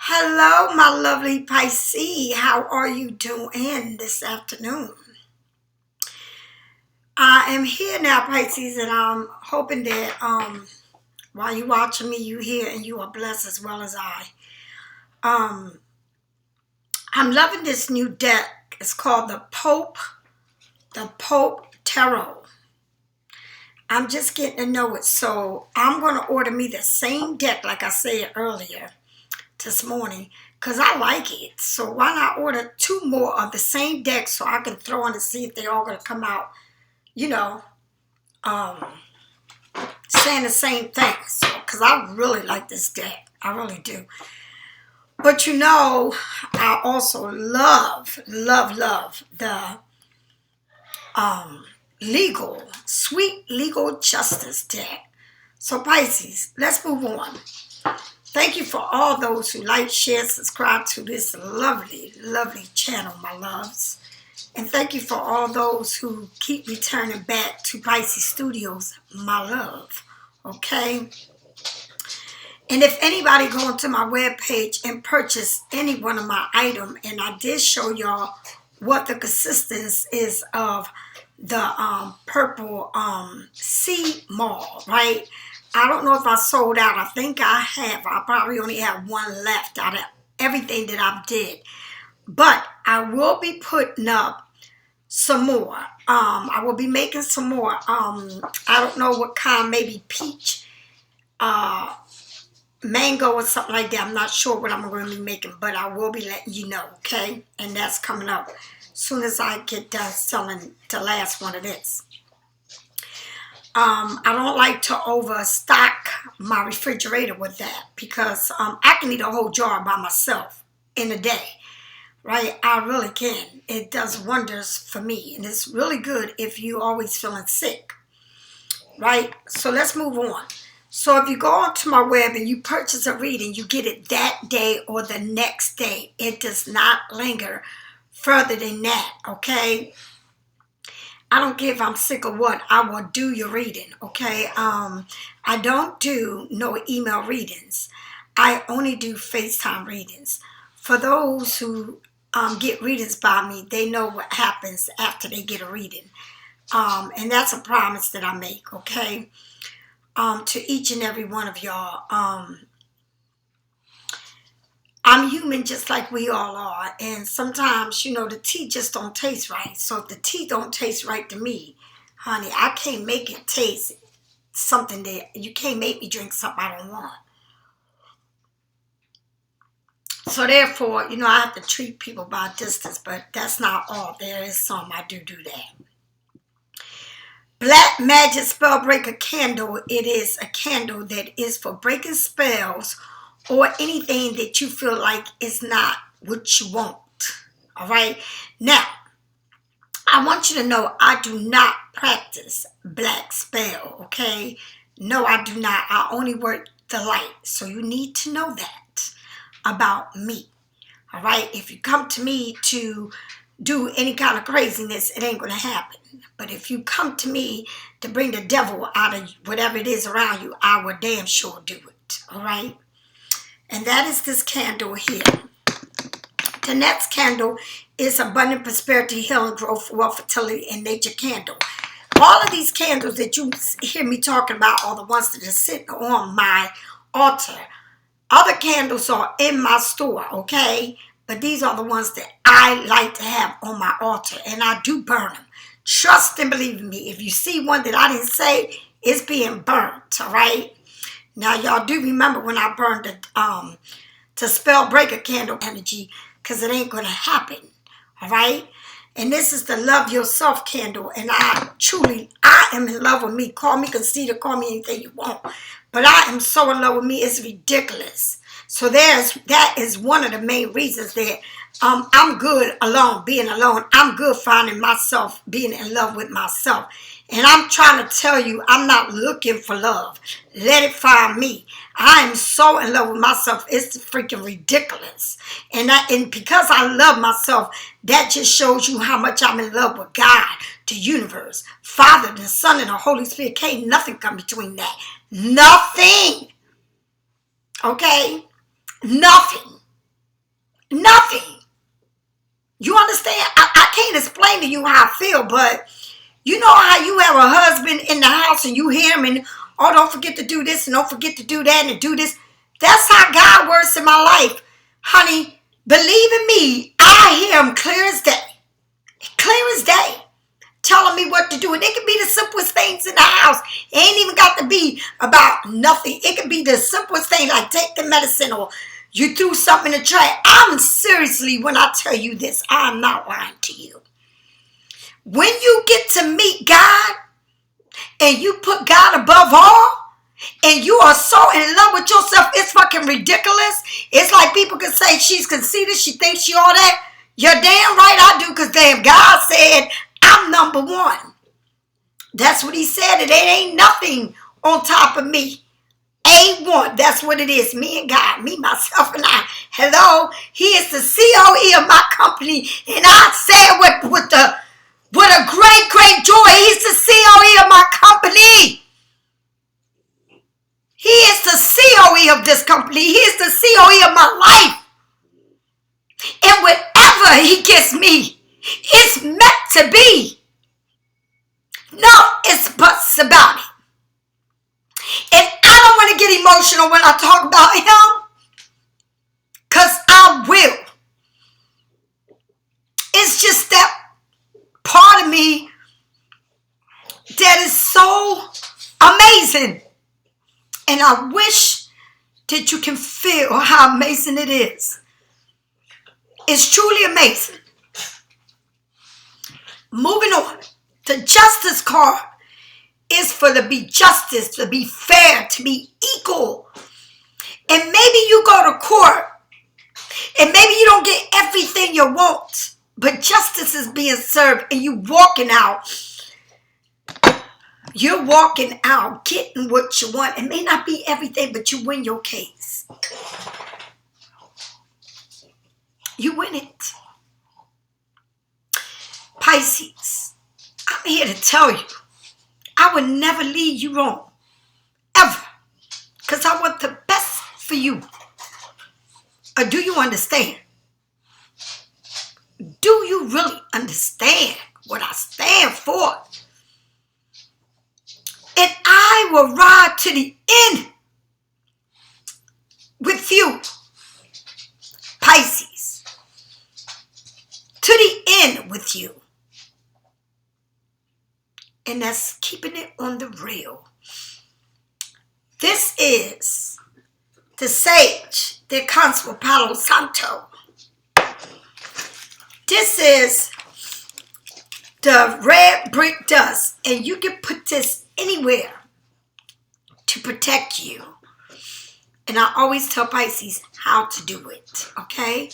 Hello, my lovely Pisces. How are you doing this afternoon? I am here now, Pisces, and I'm hoping that while you're watching me, you hear and you are blessed as well as I. Um, I'm loving this new deck. It's called the Pope Tarot. I'm just getting to know it, so I'm going to order me the same deck like I said earlier this morning because I like it. So why not order two more of the same deck so I can throw in and see if they're all going to come out, you know, um, saying the same thing. So, because I really like this deck. I really do. But I also love the sweet legal justice deck. So Pisces, let's move on. Thank you for all those who like, share, subscribe to this lovely, lovely channel, my loves. And thank you for all those who keep returning back to Pisces Studios, my love. Okay? And if anybody go into my webpage and purchase any one of my items, and I did show y'all what the consistency is of the purple sea mall, right? I don't know if I sold out. I think I have. I probably only have one left out of everything that I've did. But I will be putting up some more. I will be making some more. I don't know what kind, maybe peach, mango or something like that. I'm not sure what I'm going to be making, but I will be letting you know, okay? And that's coming up as soon as I get done selling the last one of this. I don't like to overstock my refrigerator with that because I can eat a whole jar by myself in a day, right? I really can. It does wonders for me, and it's really good if you always feeling sick, right? So let's move on. So if you go onto my web and you purchase a reading, you get it that day or the next day. It does not linger further than that, okay? I don't care if I'm sick or what. I will do your reading, okay? I don't do no email readings. I only do FaceTime readings. For those who get readings by me, they know what happens after they get a reading. And that's a promise that I make, okay? To each and every one of y'all. I'm human just like we all are, and sometimes, the tea just don't taste right. So if the tea don't taste right to me, honey, I can't make it taste something that, you can't make me drink something I don't want. So therefore, I have to treat people by distance, but that's not all. There is some I do that. Black Magic Spell Breaker Candle. It is a candle that is for breaking spells or anything that you feel like is not what you want. All right. Now, I want you to know I do not practice black spell. Okay. No, I do not. I only work the light. So you need to know that about me. All right. If you come to me to do any kind of craziness, it ain't going to happen. But if you come to me to bring the devil out of whatever it is around you, I will damn sure do it. All right. And that is this candle here. The next candle is Abundant Prosperity, Healing, Growth, Wealth, Fertility, and Nature candle. All of these candles that you hear me talking about are the ones that are sitting on my altar. Other candles are in my store, okay? But these are the ones that I like to have on my altar, and I do burn them. Trust and believe me. If you see one that I didn't say, it's being burnt, all right? Now, y'all do remember when I burned the spell breaker candle energy, because it ain't going to happen, all right? And this is the Love Yourself candle, and I am in love with me. Call me conceited, call me anything you want. But I am so in love with me, it's ridiculous. So that is one of the main reasons that I'm good alone, being alone. I'm good finding myself, being in love with myself. And I'm trying to tell you, I'm not looking for love. Let it find me. I am so in love with myself. It's freaking ridiculous. And because I love myself, that just shows you how much I'm in love with God, the universe, Father, the Son, and the Holy Spirit. Can't nothing come between that. Nothing. Okay? Nothing. Nothing. You understand? I can't explain to you how I feel, but you know how you have a husband in the house and you hear him and, oh, don't forget to do this and don't forget to do that and do this. That's how God works in my life. Honey, believe in me, I hear him clear as day. Clear as day. Telling me what to do. And it can be the simplest things in the house. It ain't even got to be about nothing. It can be the simplest thing, like take the medicine or you threw something in the trash. I'm seriously, when I tell you this, I'm not lying to you. When you get to meet God and you put God above all and you are so in love with yourself, it's fucking ridiculous. It's like people can say she's conceited, she thinks she all that. You're damn right I do, because damn God said I'm number one. That's what he said. It ain't nothing on top of me. A1. That's what it is. Me and God. Me, myself, and I. Hello. He is the COE of my company. And I said with a great, great joy, he's the COE of my company. He is the COE of this company. He is the COE of my life. And whatever he gives me, it's meant to be. No ifs, buts about it. And I don't want to get emotional when I talk about him, because I will. It's just that part of me that is so amazing. And I wish that you can feel how amazing it is. It's truly amazing. Moving on. The justice card is for to be justice, to be fair, to be equal. And maybe you go to court and maybe you don't get everything you want, but justice is being served and you walking out. You're walking out getting what you want. It may not be everything, but you win your case. You win it. Pisces, I'm here to tell you, I would never lead you wrong. Ever. Because I want the best for you. Or do you understand? Do you really understand what I stand for? And I will ride to the end with you, Pisces. To the end with you. And that's keeping it on the real. This is the sage that comes from Palo Santo. This is the red brick dust. And you can put this anywhere to protect you. And I always tell Pisces how to do it. Okay?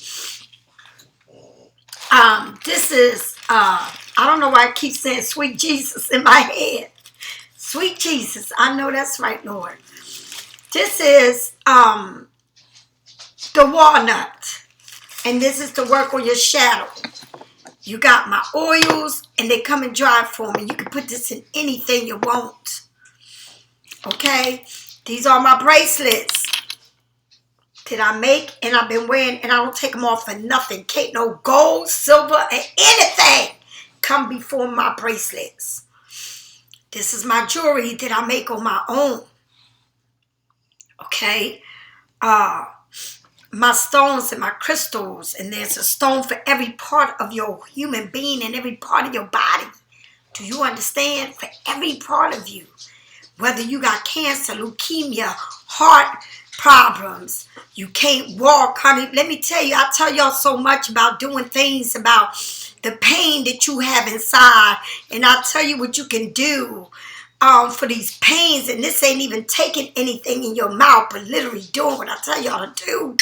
This is, I don't know why I keep saying sweet Jesus in my head. Sweet Jesus. I know that's right, Lord. This is the walnut. And this is to work on your shadow. You got my oils and they come and dry for me. You can put this in anything you want. Okay? These are my bracelets that I make and I've been wearing, and I don't take them off for nothing. Can't no gold, silver, and anything come before my bracelets. This is my jewelry that I make on my own. Okay? My stones and my crystals, and there's a stone for every part of your human being and every part of your body. Do you understand? For every part of you. Whether you got cancer, leukemia, heart problems, you can't walk, honey. Let me tell you, I tell y'all so much about doing things about the pain that you have inside. And I tell you what you can do for these pains. And this ain't even taking anything in your mouth, but literally doing what I tell y'all to do.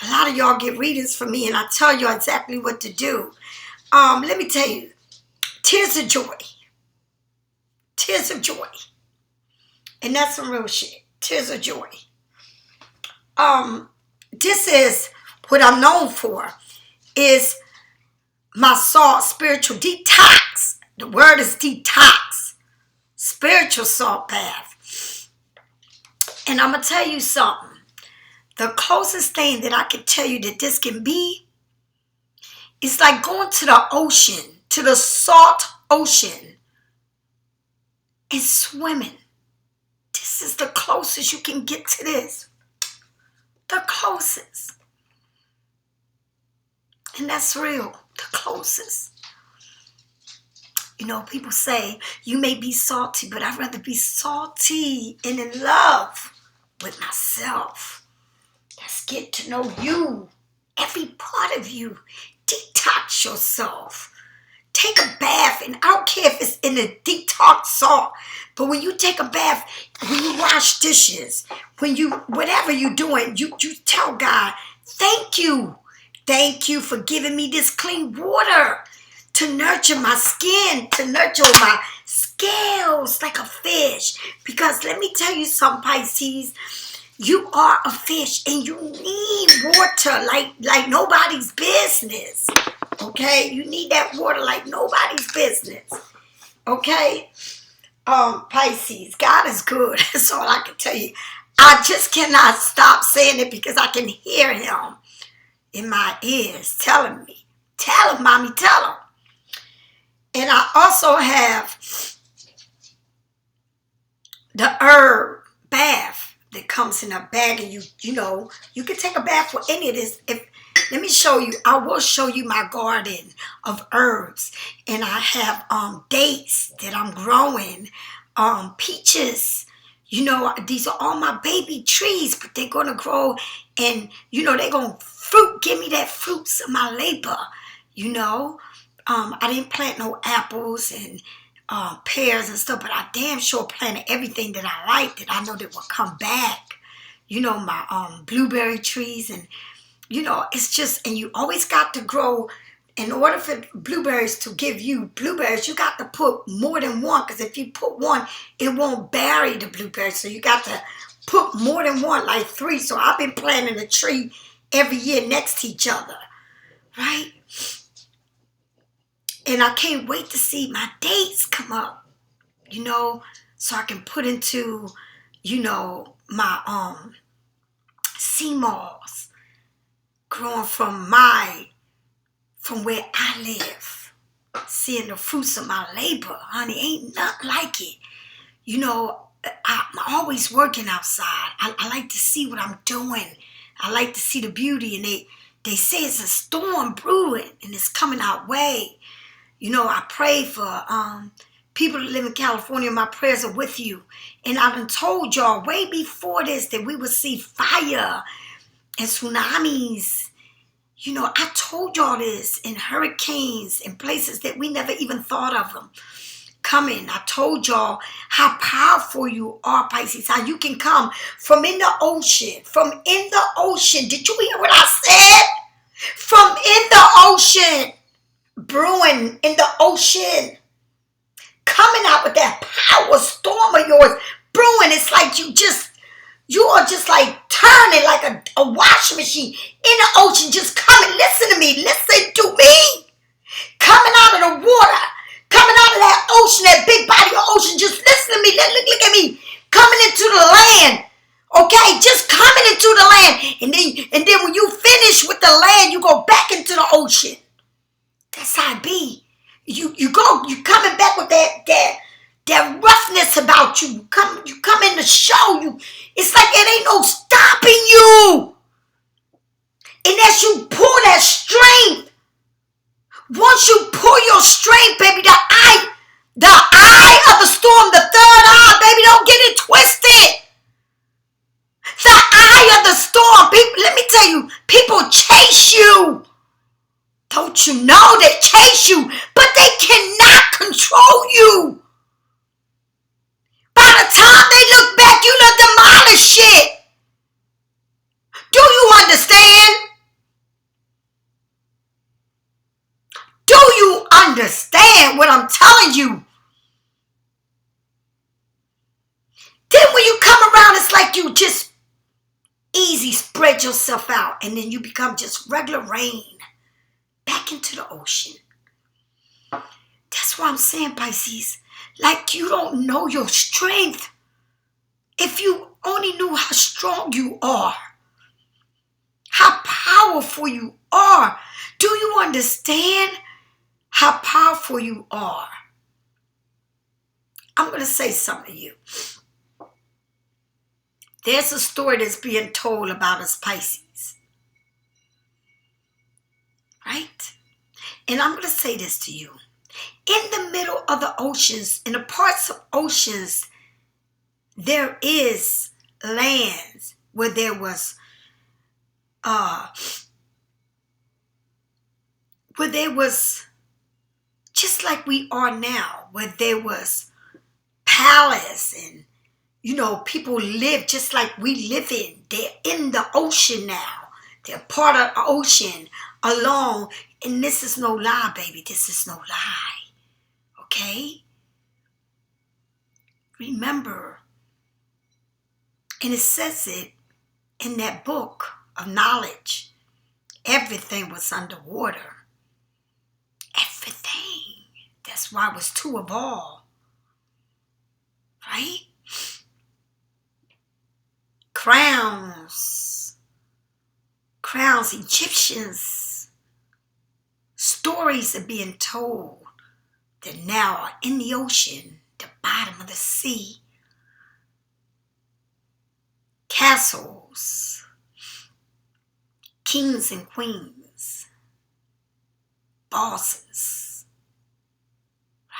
A lot of y'all get readings from me and I tell you exactly what to do. Let me tell you, tears of joy. Tears of joy. And that's some real shit. Tears of joy. This is what I'm known for, is my salt spiritual detox. The word is detox. Spiritual salt bath. And I'm going to tell you something. The closest thing that I can tell you that this can be It's like going to the ocean, to the salt ocean, and swimming. This is the closest you can get to this. The closest. And that's real. The closest. You know, people say, you may be salty, but I'd rather be salty and in love with myself. Let's get to know you. Every part of you. Detox yourself. Take a bath, and I don't care if it's in a detox salt, but when you take a bath, when you wash dishes, when you, whatever you're doing, you tell God, thank you. Thank you for giving me this clean water to nurture my skin, to nurture my scales like a fish. Because let me tell you something, Pisces, you are a fish and you need water like nobody's business. Okay? You need that water like nobody's business. Okay? Pisces, God is good. That's all I can tell you. I just cannot stop saying it because I can hear him in my ears telling me. Tell him, mommy, tell him. And I also have the herb bath that comes in a bag, and you know, you can take a bath for any of this. Let me show you. I will show you my garden of herbs, and I have dates that I'm growing, peaches. You know, these are all my baby trees, but they're gonna grow, and you know they're gonna fruit. Give me that fruits of my labor. You know, I didn't plant no apples and pears and stuff, but I damn sure planted everything that I liked that I know that will come back. You know, my blueberry trees, and you know, it's just, and you always got to grow. In order for blueberries to give you blueberries, you got to put more than one, because if you put one, it won't bury the blueberries. So you got to put more than one, like 3. So I've been planting a tree every year next to each other, right? And I can't wait to see my dates come up, you know, so I can put into, you know, my sea moss growing from where I live, seeing the fruits of my labor. Honey, ain't nothing like it. You know, I'm always working outside. I like to see what I'm doing. I like to see the beauty, and they say it's a storm brewing and it's coming our way. You know, I pray for people that live in California. My prayers are with you. And I've been told y'all way before this that we would see fire and tsunamis. You know, I told y'all this, in hurricanes and places that we never even thought of them coming. I told y'all how powerful you are, Pisces, how you can come from in the ocean, from in the ocean. Did you hear what I said? From in the ocean, brewing in the ocean, coming out with that power storm of yours, brewing. It's like you are just like turning like a washing machine in the ocean, just coming. Listen to me. Listen to me. Coming out of the water, coming out of that ocean, that big body of ocean. Just listen to me. Look at me. Coming into the land. Okay, just coming into the land. And then when you finish with the land, you go back into the ocean. That's how it be. You coming back with that roughness about you. You come in to show you. It's like it ain't no stopping you. And as you pull that strength, once you pull your strength, baby, the eye of the storm, the third eye, baby, don't get it twisted. The eye of the storm, people, let me tell you, people chase you. Don't you know they chase you, but they cannot control you. By the time they look back, you done demolished shit. Do you understand? Do you understand what I'm telling you? Then when you come around, it's like you just easy spread yourself out, and then you become just regular rain back into the ocean. That's what I'm saying, Pisces. Like you don't know your strength. If you only knew how strong you are, how powerful you are. Do you understand how powerful you are? I'm going to say something to you. There's a story that's being told about us Pisces, right? And I'm going to say this to you. In the middle of the oceans, in the parts of oceans, there is lands where there was just like we are now, where there was palace and people live just like we live in. They're in the ocean now. They're part of the ocean alone. And this is no lie, baby. This is no lie. Okay? Remember, and it says it in that book of knowledge, everything was underwater. Everything. That's why it was two of all. Right? Crowns, Egyptians. Stories are being told that now are in the ocean, the bottom of the sea. Castles, kings and queens, bosses,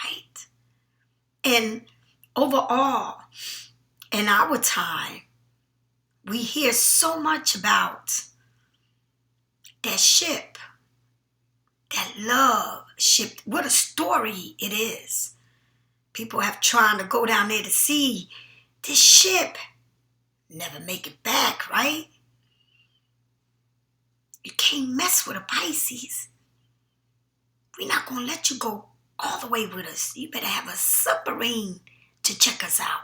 right? And overall, in our time, we hear so much about that ship, that love ship. What a story it is. People have tried to go down there to see this ship. Never make it back, right? You can't mess with a Pisces. We're not going to let you go all the way with us. You better have a submarine to check us out.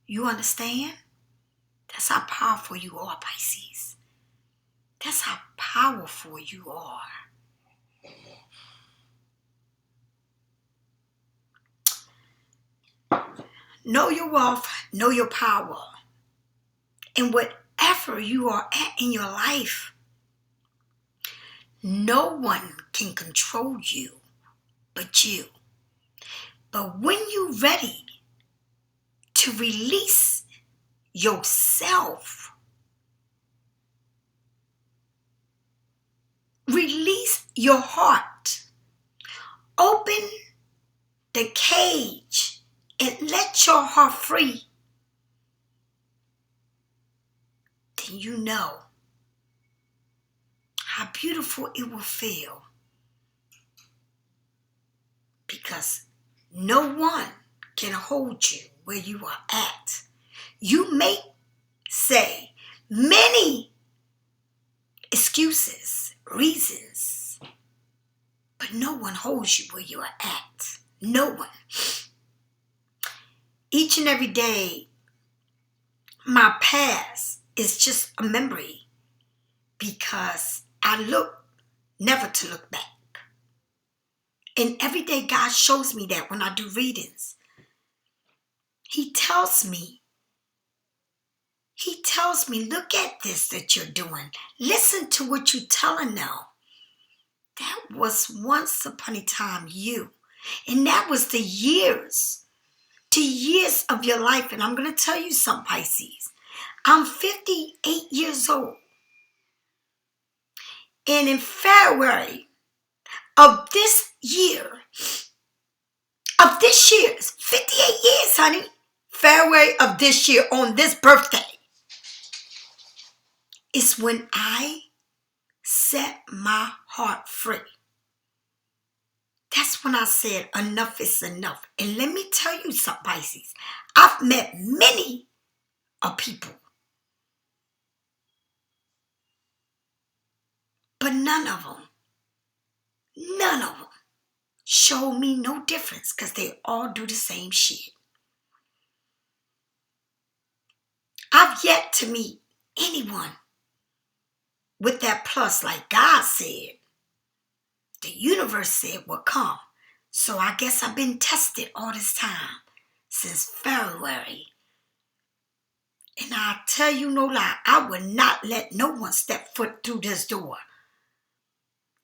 You understand? That's how powerful you are, Pisces. That's how powerful you are. Know your wealth, know your power. And whatever you are at in your life, no one can control you but you. But when you're ready to release yourself, release your heart, open the cage and let your heart free, then you know how beautiful it will feel. Because no one can hold you where you are at. You may say many excuses, reasons, but no one holds you where you are at. No one. Each and every day, my past is just a memory because I look never to look back. And every day God shows me that when I do readings. He tells me, look at this that you're doing. Listen to what you're telling them. That was once upon a time you. And that was the years of your life. And I'm going to tell you something, Pisces. I'm 58 years old. And in February of this year, it's 58 years, honey. February of this year, on this birthday, is when I set my heart free. That's when I said enough is enough. And let me tell you something, Pisces. I've met many of people, but none of them show me no difference because they all do the same shit. I've yet to meet anyone with that plus like God said, the universe said will come. So I guess I've been tested all this time since February. And I tell you no lie, I would not let no one step foot through this door.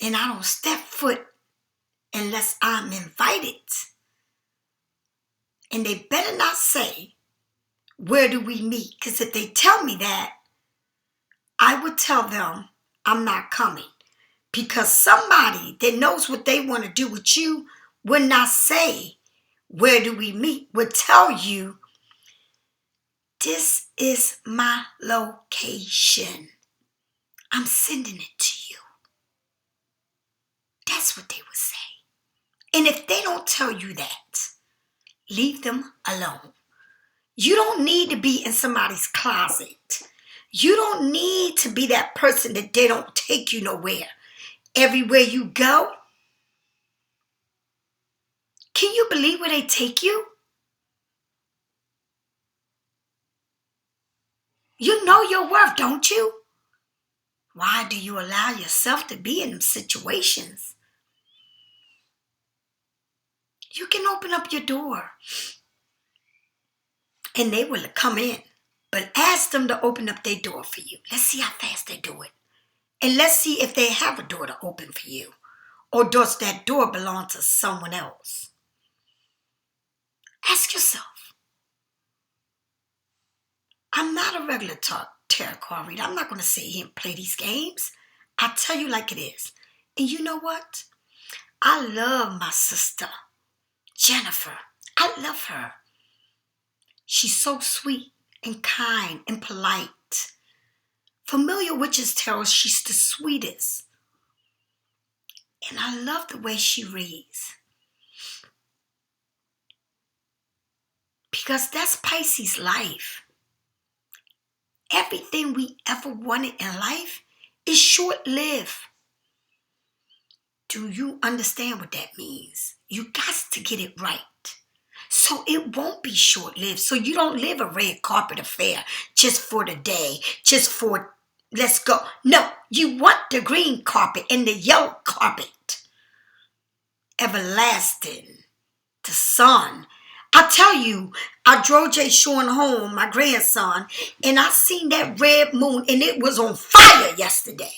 And I don't step foot unless I'm invited. And they better not say, where do we meet? Because if they tell me that, I would tell them I'm not coming. Because somebody that knows what they want to do with you would not say, where do we meet? Would tell you, this is my location. I'm sending it to you. That's what they would say. And if they don't tell you that, leave them alone. You don't need to be in somebody's closet. You don't need to be that person that they don't take you nowhere. Everywhere you go, can you believe where they take you? You know your worth, don't you? Why do you allow yourself to be in them situations? You can open up your door and they will come in. But ask them to open up their door for you. Let's see how fast they do it. And let's see if they have a door to open for you. Or does that door belong to someone else? Ask yourself. I'm not a regular tarot card reader. I'm not going to sit here and play these games. I'll tell you like it is. And you know what? I love my sister, Jennifer. I love her. She's so sweet and kind and polite. Familiar witches tell us she's the sweetest. And I love the way she reads. Because that's Pisces life. Everything we ever wanted in life is short-lived. Do you understand what that means? You got to get it right. So it won't be short-lived. So you don't live a red carpet affair just for the day, just for let's go. No, you want the green carpet and the yellow carpet. Everlasting. The sun. I tell you, I drove Jay Sean home, my grandson, and I seen that red moon and it was on fire yesterday.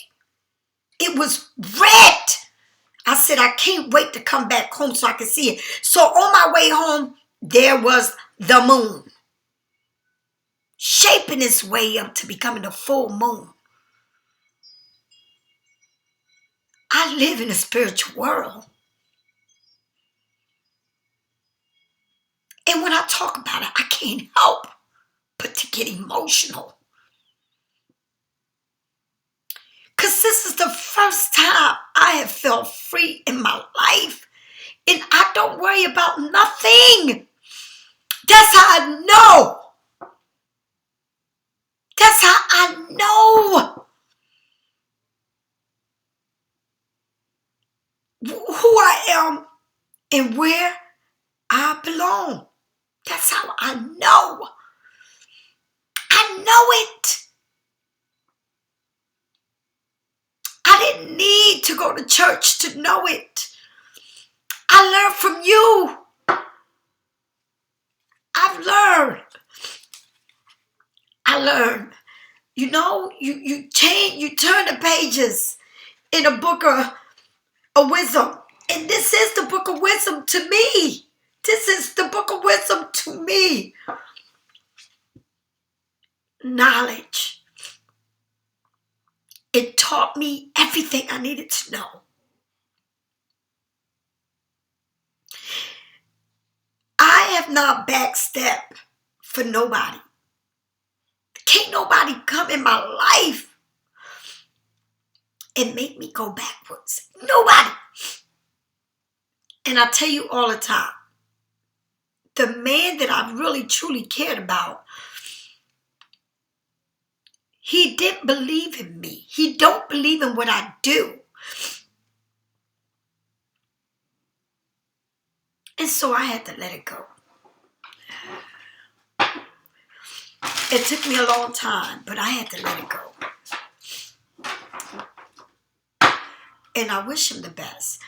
It was red. I said, I can't wait to come back home so I can see it. So on my way home, there was the moon. Shaping its way up to becoming a full moon. I live in a spiritual world. And when I talk about it, I can't help but to get emotional. Because this is the first time I have felt free in my life. And I don't worry about nothing. That's how I know. That's how I know who I am and where I belong. That's how I know. I know it. I didn't need to go to church to know it. I learned from you. I've learned. I learned. You know, you turn the pages in a book of wisdom. And this is the book of wisdom to me. This is the book of wisdom to me. Knowledge. It taught me everything I needed to know. I have not backstepped for nobody. Can't nobody come in my life and make me go backwards. Nobody. And I tell you all the time, the man that I really truly cared about, he didn't believe in me. He don't believe in what I do. And so I had to let it go. It took me a long time, but I had to let it go. And I wish him the best.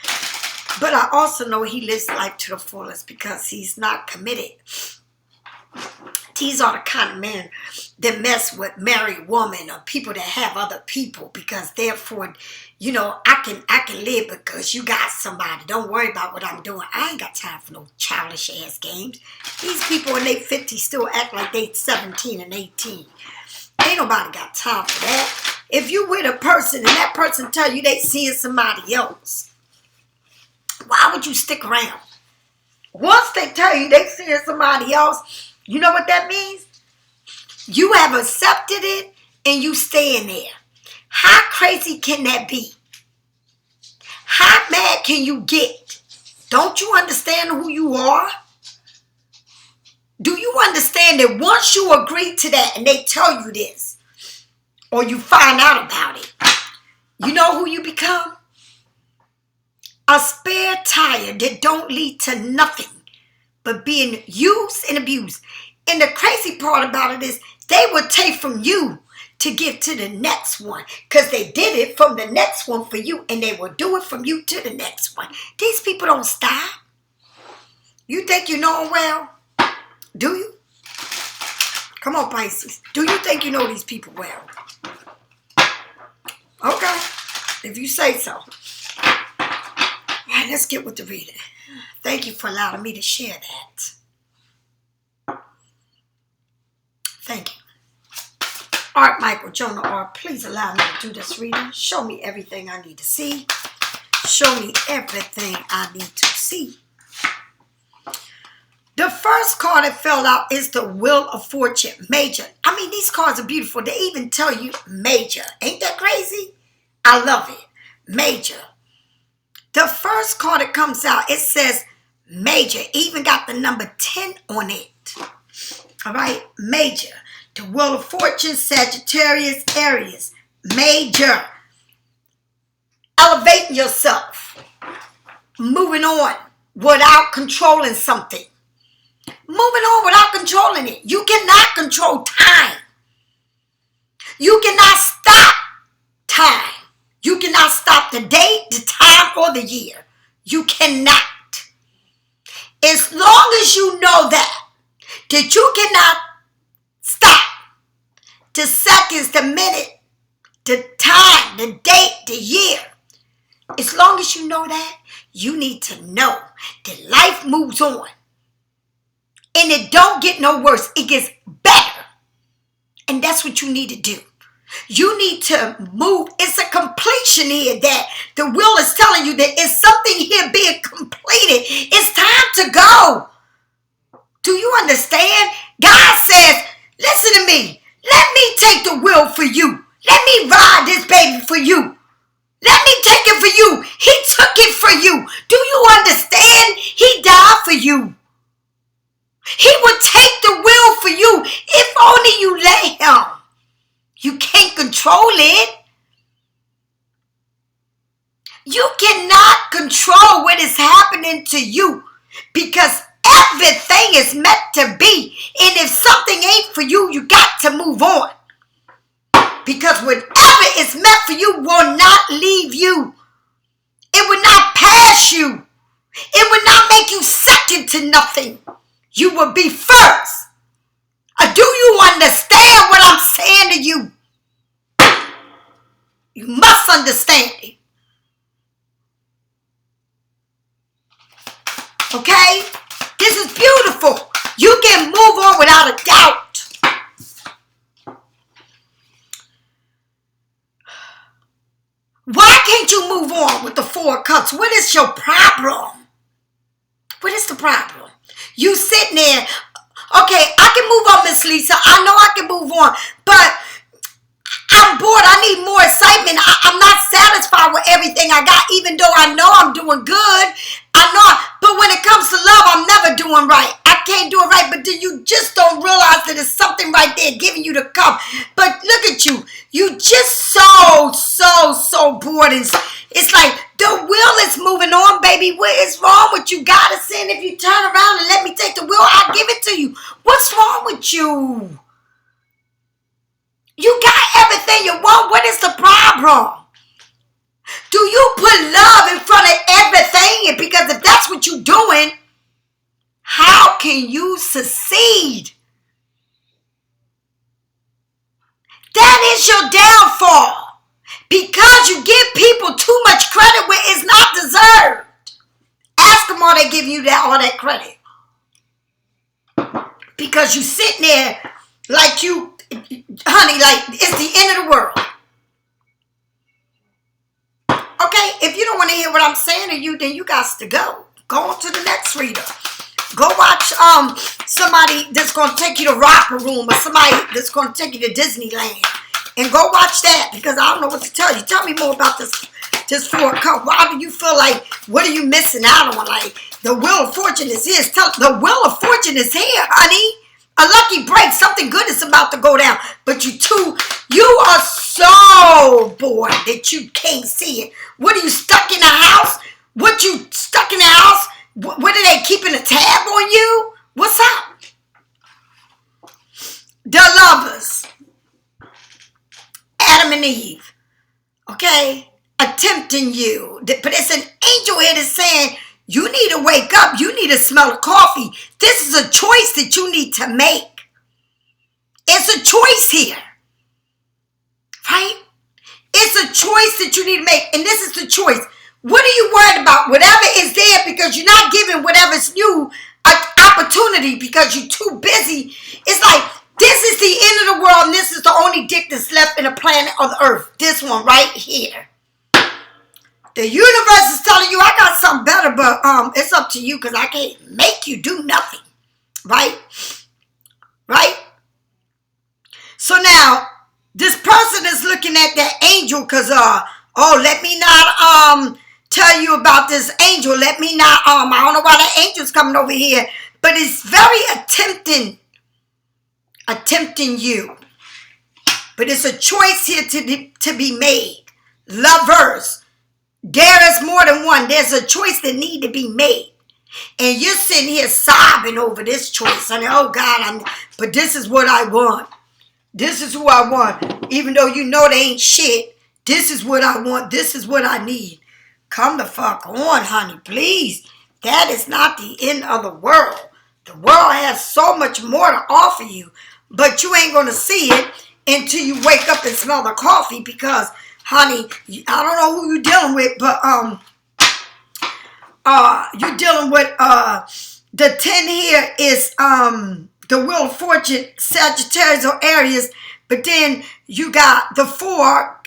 But I also know he lives life to the fullest because he's not committed. These are the kind of men that mess with married women or people that have other people, because therefore, you know, I can live because you got somebody. Don't worry about what I'm doing. I ain't got time for no childish ass games. These people in their 50s still act like they 17 and 18. Ain't nobody got time for that. If you with a person and that person tell you they seeing somebody else, why would you stick around? Once they tell you they seeing somebody else, you know what that means? You have accepted it and you staying there. How crazy can that be? How mad can you get? Don't you understand who you are? Do you understand that once you agree to that and they tell you this, or you find out about it, you know who you become? A spare tire that don't lead to nothing but being used and abused. And the crazy part about it is they will take from you to give to the next one, because they did it from the next one for you, and they will do it from you to the next one. These people don't stop. You think you know them well? Do you? Come on, Pisces. Do you think you know these people well? Okay, if you say so. All right, let's get with the reading. Thank you for allowing me to share that. Thank you. All right, Michael, Jonah, R, please allow me to do this reading. Show me everything I need to see. Show me everything I need to see. The first card that fell out is the Wheel of Fortune, Major. I mean, these cards are beautiful. They even tell you Major. Ain't that crazy? I love it. Major. The first card that comes out, it says Major. Even got the number 10 on it. All right, Major. The Wheel of Fortune, Sagittarius, Aries. Major. Elevating yourself. Moving on without controlling something. Moving on without controlling it. You cannot control time. You cannot stop time. You cannot stop the date, the time, or the year. You cannot. As long as you know that you cannot stop the seconds, the minute, the time, the date, the year. As long as you know that, you need to know that life moves on. And it don't get no worse. It gets better. And that's what you need to do. You need to move. It's a completion here that the wheel is telling you that it's something here being completed. It's time to go. Do you understand? God says, listen to me. Let me take the wheel for you. Let me ride this baby for you. Let me take it for you. He took it for you. Do you understand? He died for you. He would take the wheel for you if only you let him. You can't control it. You cannot control what is happening to you, because everything is meant to be. And if something ain't for you, you got to move on. Because whatever is meant for you will not leave you. It will not pass you. It will not make you second to nothing. You will be first. Do you understand what I'm saying to you? You must understand it. Okay? This is beautiful. You can move on without a doubt. Why can't you move on with the 4 of Cups? What is your problem? What is the problem? You sitting there, okay, I can move on, Miss Lisa. I know I can move on, but I'm bored. I need more excitement. I'm not satisfied with everything I got, even though I know I'm doing good. I know, but when it comes to love, I'm never doing right. I can't do it right, but then you just don't realize that there's something right there giving you the cup. But look at you. You just so bored. It's like the wheel is moving on, baby. What is wrong with you? God is saying, if you turn around and let me take the wheel, I'll give it to you. What's wrong with you? You got everything you want. What is the problem? Do you put love in front of everything? Because if that's what you're doing, how can you succeed? That is your downfall. Because you give people too much credit where it's not deserved. Ask them, are they giving you all that credit? Because you sitting there like you, honey, like it's the end of the world. Okay, if you don't want to hear what I'm saying to you, then you got to go. Go on to the next reader. Go watch somebody that's going to take you to Rocker Room or somebody that's going to take you to Disneyland. And go watch that because I don't know what to tell you. Tell me more about this Four of Cups. Why do you feel like, what are you missing out on? Like, the Wheel of Fortune is here. The Wheel of Fortune is here, honey. A lucky break. Something good is about to go down. But you are so bored that you can't see it. What are you stuck in the house? What you stuck in the house? What are they keeping a tab on you? What's up? The Lovers. Adam and Eve. Okay? Attempting you. But it's an angel here that's saying, you need to wake up. You need to smell the coffee. This is a choice that you need to make. It's a choice here. Right? It's a choice that you need to make. And this is the choice. What are you worried about? Whatever is there because you're not giving whatever's new an opportunity because you're too busy. It's like, this is the end of the world and this is the only dick that's left in the planet of the earth. This one right here. The universe is telling you, I got something better, but it's up to you because I can't make you do nothing. Right? Right? So now, this person is looking at that angel because, let me not tell you about this angel. Let me not, I don't know why the angel's coming over here, but it's very attempting you. But it's a choice here to be made. Lovers. There is more than one. There's a choice that need to be made. And you're sitting here sobbing over this choice. And oh God, but this is what I want. This is who I want. Even though you know they ain't shit. This is what I want. This is what I need. Come the fuck on, honey, please. That is not the end of the world. The world has so much more to offer you. But you ain't going to see it until you wake up and smell the coffee because, honey, I don't know who you're dealing with, but you're dealing with the 10 here is the Wheel of Fortune, Sagittarius or Aries, but then you got the 4,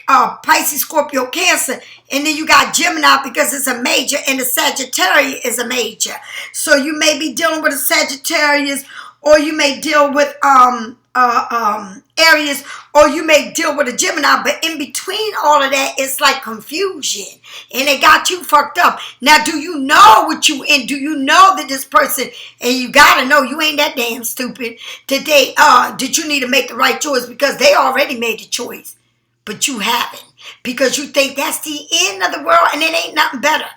Pisces, Scorpio, Cancer, and then you got Gemini because it's a major and the Sagittarius is a major. So you may be dealing with a Sagittarius or you may deal with Aries, or you may deal with a Gemini, but in between all of that, it's like confusion, and it got you fucked up. Now, do you know what you in? Do you know that this person, and you gotta know you ain't that damn stupid, that you need to make the right choice because they already made the choice, but you haven't, because you think that's the end of the world, and it ain't nothing better.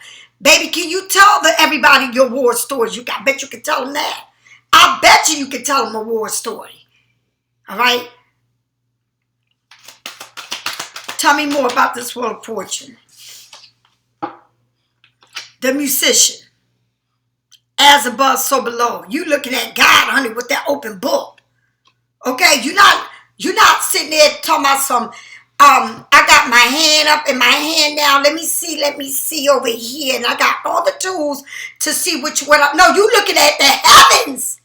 Baby, can you tell everybody your war stories? I bet you can tell them that. I bet you can tell them a war story. All right? Tell me more about this Wheel of Fortune. The Musician. As above, so below. You looking at God, honey, with that open book. Okay? You're not sitting there talking about some, I got my hand up and my hand down. Let me see over here. And I got all the tools to see which one. No, you looking at the heavens.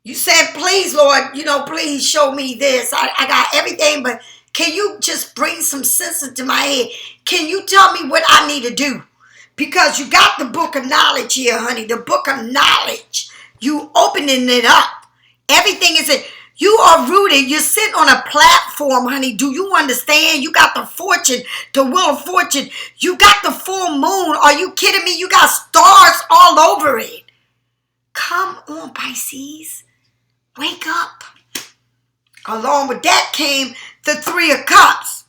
You said, please, Lord, please show me this. I got everything, but can you just bring some sense into my head? Can you tell me what I need to do? Because you got the book of knowledge here, honey. The book of knowledge. You opening it up. Everything is it. You are rooted. You're sitting on a platform, honey. Do you understand? You got the fortune, the Wheel of Fortune. You got the full moon. Are you kidding me? You got stars all over it. Come on, Pisces. Wake up. Along with that came the 3 of Cups.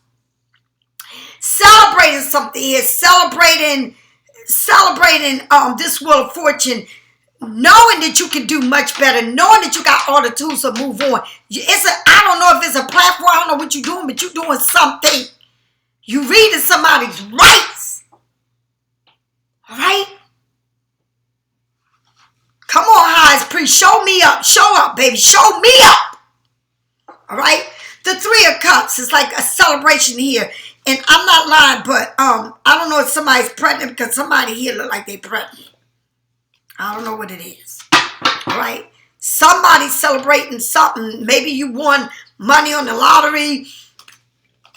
Celebrating something here. Celebrating this Wheel of Fortune. Knowing that you can do much better. Knowing that you got all the tools to move on. I don't know if it's a platform. I don't know what you're doing, but you're doing something. You're reading somebody's rights. All right? Come on, highest priest. Show me up. Show up, baby. Show me up. All right? The Three of Cups is like a celebration here. And I'm not lying, but I don't know if somebody's pregnant because somebody here look like they pregnant. I don't know what it is. All right? Somebody's celebrating something. Maybe you won money on the lottery.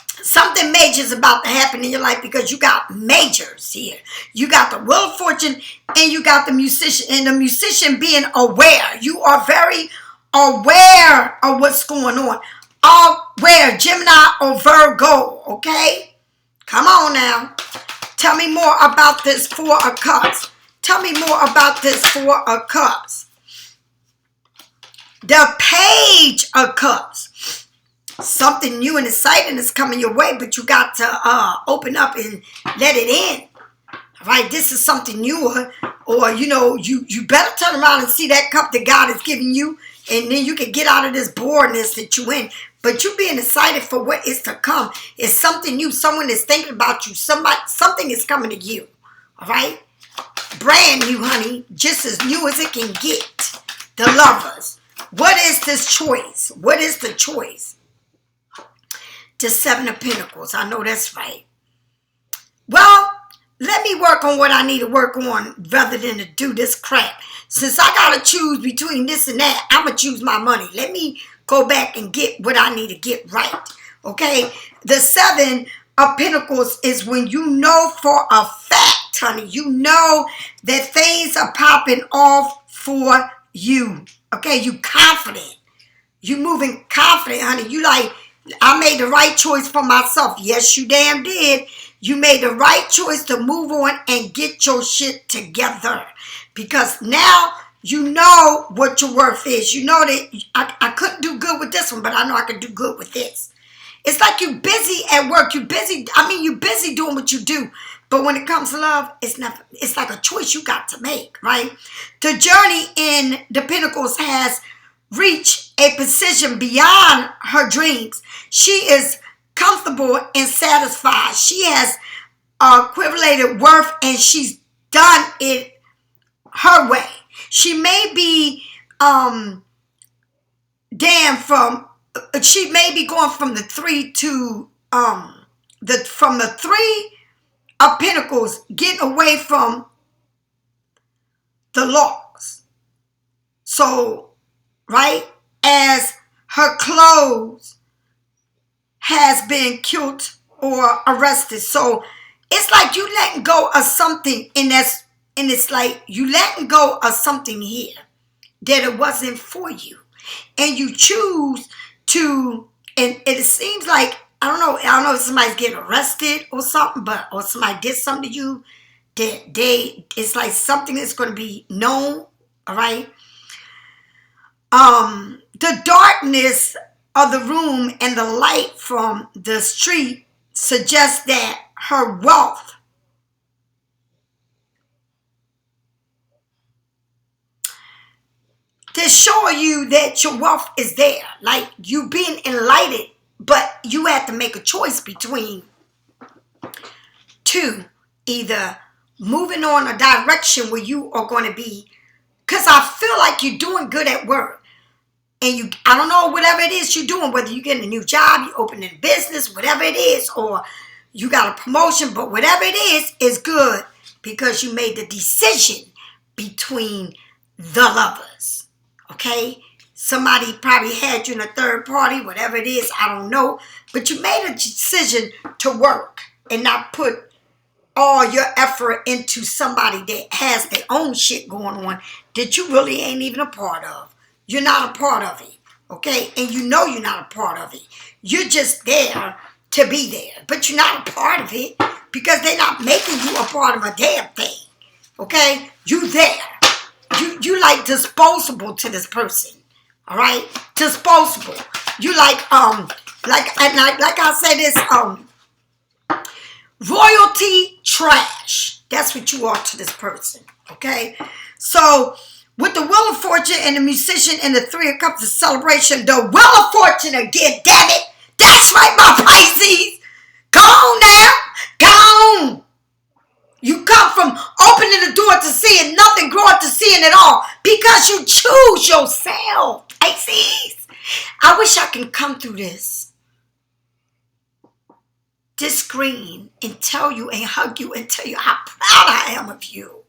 Something major is about to happen in your life because you got majors here. You got the Wheel of Fortune and you got the musician. And the musician being aware. You are very aware of what's going on. Aware, Gemini or Virgo, okay? Come on now. Tell me more about this Four of Cups. Tell me more about this Four of Cups. The Page of Cups. Something new and exciting is coming your way, but you got to open up and let it in. All right, this is something newer, or you better turn around and see that cup that God is giving you, and then you can get out of this boredness that you in. But you being excited for what is to come is something new. Someone is thinking about you. Something is coming to you. All right, brand new, honey, just as new as it can get. The Lovers. What is this choice? What is the choice? The Seven of Pentacles. I know that's right. Well, let me work on what I need to work on rather than to do this crap. Since I got to choose between this and that, I'm going to choose my money. Let me go back and get what I need to get right. Okay? The Seven of Pentacles is when you know for a fact, honey, you know that things are popping off for you. Okay? You confident. You moving confident, honey. You like, I made the right choice for myself. Yes, you damn did. You made the right choice to move on and get your shit together. Because now you know what your worth is. You know that I couldn't do good with this one, but I know I can do good with this. It's like you busy at work. You busy doing what you do. But when it comes to love, it's like a choice you got to make, right? The journey in the Pentacles has reached a position beyond her dreams. She is comfortable and satisfied. She has equivalated worth and she's done it her way. She may be she may be going from the three to from the Three of Pentacles, getting away from the laws. So, right, as her clothes has been killed or arrested. So it's like you letting go of something, and it's like you letting go of something here that it wasn't for you. And you choose to, and it seems like, I don't know if somebody's getting arrested or something, or somebody did something to you that it's like something that's going to be known, all right? The darkness of the room and the light from the street suggests that her wealth to show you that your wealth is there, like you being enlightened, but you have to make a choice between two, either moving on a direction where you are going to be, because I feel like you're doing good at work. And I don't know, whatever it is you're doing, whether you're getting a new job, you're opening a business, whatever it is, or you got a promotion, but whatever it is good because you made the decision between the lovers, okay? Somebody probably had you in a third party, whatever it is, I don't know, but you made a decision to work and not put all your effort into somebody that has their own shit going on that you really ain't even a part of. You're not a part of it, okay? And you know you're not a part of it. You're just there to be there, but you're not a part of it because they're not making you a part of a damn thing, okay? You there. You like disposable to this person, all right? Disposable. You like I said this, royalty trash. That's what you are to this person, okay? So, with the Wheel of Fortune and the musician and the Three of Cups of celebration, the Wheel of Fortune again, damn it. That's right, my Pisces. Go on now. Go on. You come from opening the door to seeing nothing, growing to seeing it all because you choose yourself, Pisces. I wish I can come through this this screen and tell you and hug you and tell you how proud I am of you.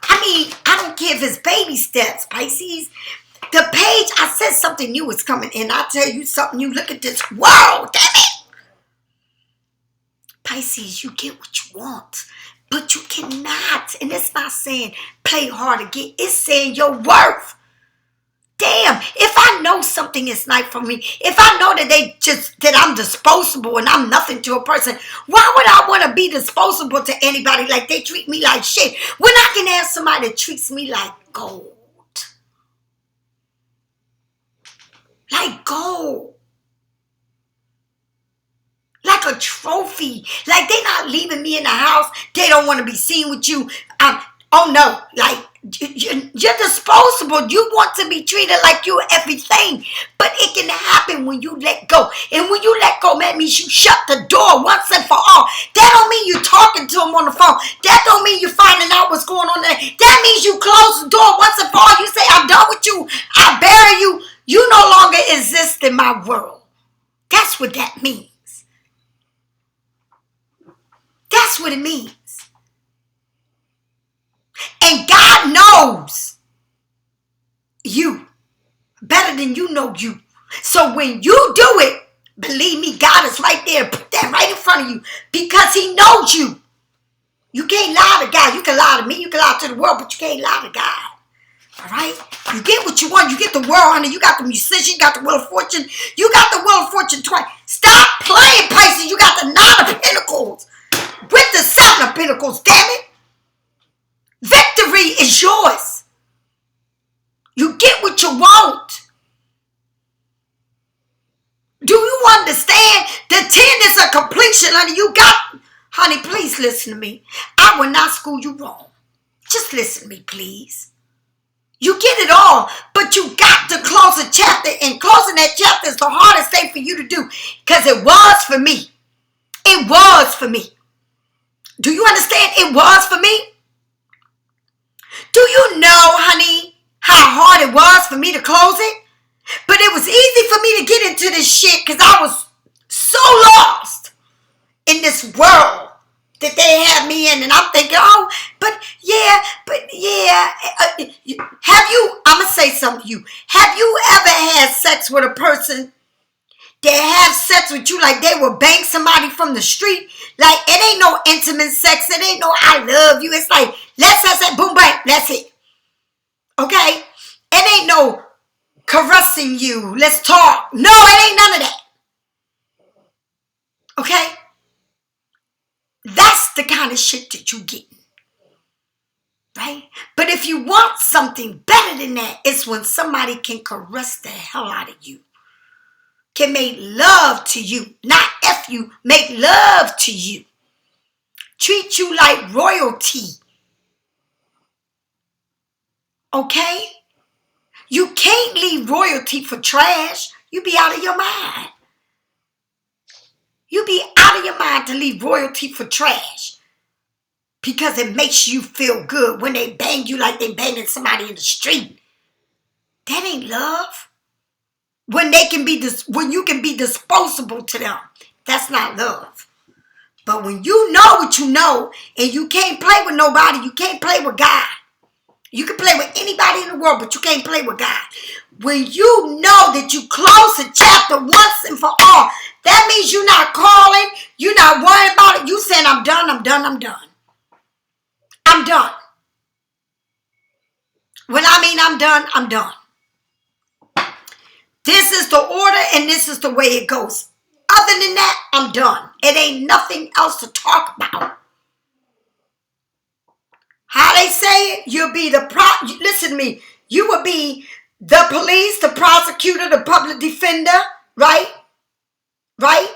I mean, I don't care if it's baby steps, Pisces. The page, I said something new is coming in. I tell you something new. Look at this world, damn it. Pisces, you get what you want, but you cannot. And it's not saying play hard to get. It's saying your worth. Damn, if I know something is not for me, if I know that I'm disposable and I'm nothing to a person, why would I want to be disposable to anybody like they treat me like shit when I can have somebody that treats me like gold? Like gold. Like a trophy. Like they not leaving me in the house. They don't want to be seen with you. Oh no, like you're disposable. You want to be treated like you everything. But it can happen when you let go. And when you let go, that means you shut the door once and for all. That don't mean you talking to them on the phone. That don't mean you finding out what's going on there. That means you close the door once and for all. You say, I'm done with you. I bury you. You no longer exist in my world. That's what that means. That's what it means. And God knows you better than you know you. So when you do it, believe me, God is right there. Put that right in front of you because he knows you. You can't lie to God. You can lie to me. You can lie to the world, but you can't lie to God. All right? You get what you want. You get the world, honey. You got the musician. You got the Wheel of Fortune. You got the Wheel of Fortune twice. Stop playing, Pisces. You got the Nine of Pentacles with the Seven of Pentacles. Damn it. Victory is yours. You get what you want. Do you understand? The 10 is a completion, honey. You got, honey, please listen to me. I will not school you wrong. Just listen to me, please. You get it all, but you got to close a chapter, and closing that chapter is the hardest thing for you to do because it was for me. It was for me. Do you understand? It was for me. Do you know, honey, how hard it was for me to close it? But it was easy for me to get into this shit because I was so lost in this world that they had me in. And I'm thinking, oh, but yeah. Have you, I'm going to say something to you. Have you ever had sex with a person that have sex with you like they would bang somebody from the street? Like, it ain't no intimate sex. It ain't no I love you. It's like, let's say boom, bang. That's it. Okay? It ain't no caressing you. Let's talk. No, it ain't none of that. Okay? That's the kind of shit that you get. Right? But if you want something better than that, it's when somebody can caress the hell out of you. Can make love to you. Not F you. Make love to you. Treat you like royalty. Okay? You can't leave royalty for trash. You be out of your mind. You be out of your mind to leave royalty for trash. Because it makes you feel good when they bang you like they banging somebody in the street. That ain't love. When they can be when you can be disposable to them, that's not love. But when you know what you know and you can't play with nobody, you can't play with God. You can play with anybody in the world, but you can't play with God. When you know that you close a chapter once and for all, that means you're not calling, you're not worrying about it. You saying, I'm done, I'm done, I'm done. I'm done. When I mean I'm done, I'm done. This is the order and this is the way it goes. Other than that, I'm done. It ain't nothing else to talk about. How they say it, you'll be listen to me, you will be the police, the prosecutor, the public defender, right? Right?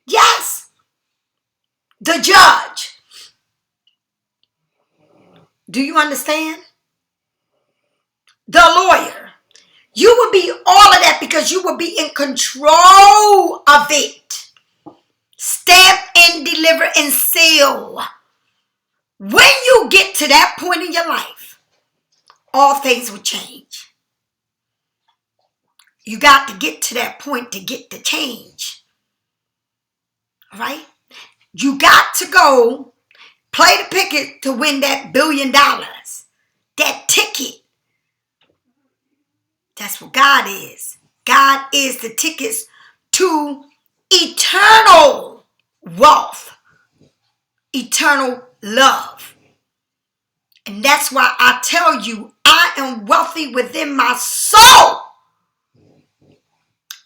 Yes. The judge. Do you understand? The lawyer. You will be all of that because you will be in control of it. Stamp and deliver and seal. When you get to that point in your life, all things will change. You got to get to that point to get the change. All right? You got to go play the picket to win that $1 billion. That ticket. That's what God is. God is the tickets to eternal wealth, eternal love. And that's why I tell you, I am wealthy within my soul.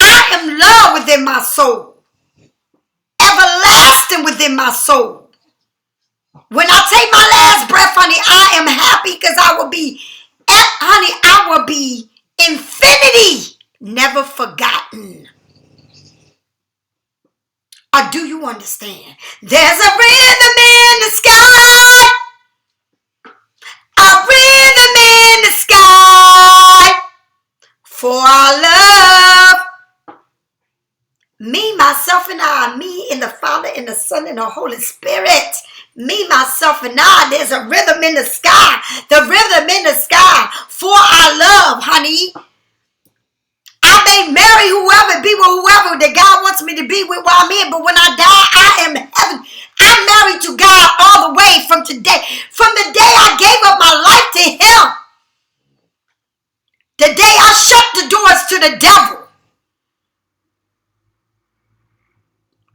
I am love within my soul. Everlasting within my soul. When I take my last breath, honey, I am happy because I will be infinity, never forgotten. Or do you understand? There's a rhythm in the sky. A rhythm in the sky for our love. Me, myself, and I. Me and the Father and the Son and the Holy Spirit. Me, myself, and I. There's a rhythm in the sky. The rhythm in the sky for our love, honey. I may marry whoever, be with whoever that God wants me to be with while I'm here. But when I die, I am in heaven. I'm married to God all the way from today. From the day I gave up my life to Him. The day I shut the doors to the devil.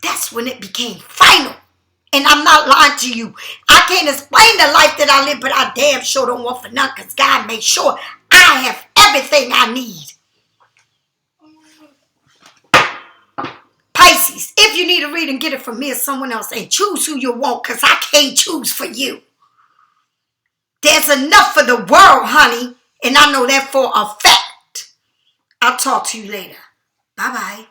That's when it became final. And I'm not lying to you. I can't explain the life that I live, but I damn sure don't want for nothing because God made sure I have everything I need. Pisces, if you need a reading, get it from me or someone else and choose who you want because I can't choose for you. There's enough for the world, honey, and I know that for a fact. I'll talk to you later. Bye-bye.